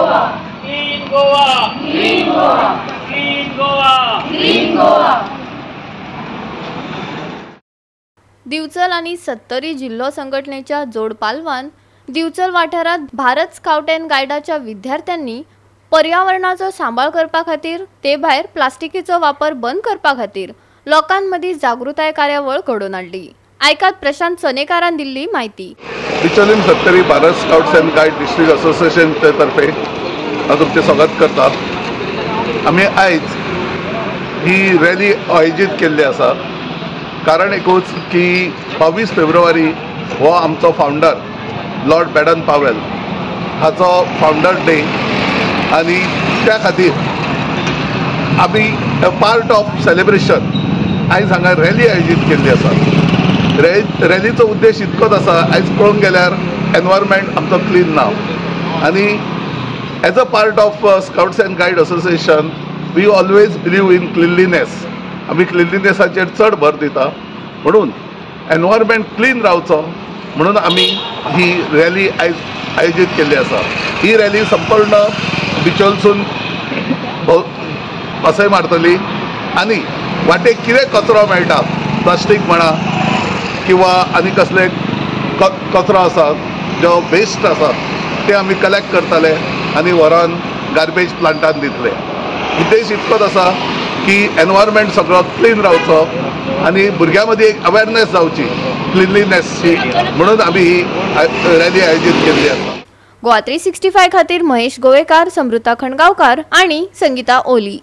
Goa, clean Goa, clean Goa, clean Goa, clean Goa. Bicholim आणि सत्तरी जिल्हो संघटनेच्या जोड पालवान दिवचल वाठारात भारत स्काउट अँड गायडाच्या विद्यार्थ्यांनी पर्यावरणाचो सांभाळ करपा खातीर ते भायर प्लास्टिकीचो वापर बंद करपा खातीर लोकांमध्ये जागृताय कार्यावळ घडोवन हाडली। आयकात प्रशांत सनेकारान दिल्ली माहिती। Divchal Sattari Bharat scouts and guides district association तर्फे हांव तुमचें स्वागत करता। आमी आयज ही रॅली आयोजीत केल्ली आसा। कारण एकूच की 22 फेब्रुवारी हो आमचो फाउंडर लॉर्ड बॅडन पावेल हाचो फाउंडर डे आणि त्या खातीर आमी पार्ट ऑफ सेलिब्रेशन आयज हांगा रॅली आयोजीत केल्ली आसा। रॅलीचो उद्देश इतकोच आसा, आयज पळोवंक गेल्यार एनवायरमेंट आमचो क्लीन ना आनी as a part of scouts and guide association we always believe in cleanliness. आमी क्लिनलीनेसाचेर चड भर दिता, म्हणून एनवायरमेंट क्लीन रावचो म्हणून आमी ही रॅली आयज आयोजीत केल्ली आसा। ही रॅली संपूर्ण बिचोलसून वसय मारतली आनी वाटेक कितें कचरो मेळटा, प्लास्टीक म्हणा किंवा आनी कसले कचरो आसा, जो वेस्ट आसा ते आमी कलेक्ट करतले आनी व्हरोन गार्बेज प्लांटान दितले। उद्देश इतकोच आसा की एनवायरमेंट सगळो क्लीन रावचो आनी भुरग्यां मदीं एक अवेरनेस जावची क्लिनलीनेसची, म्हणून आमी ही रॅली आयोजीत केल्ली आसा। गोवा 365 खातीर महेश गोवेकार, समृता खणगांवकार आणि संगीता ओली।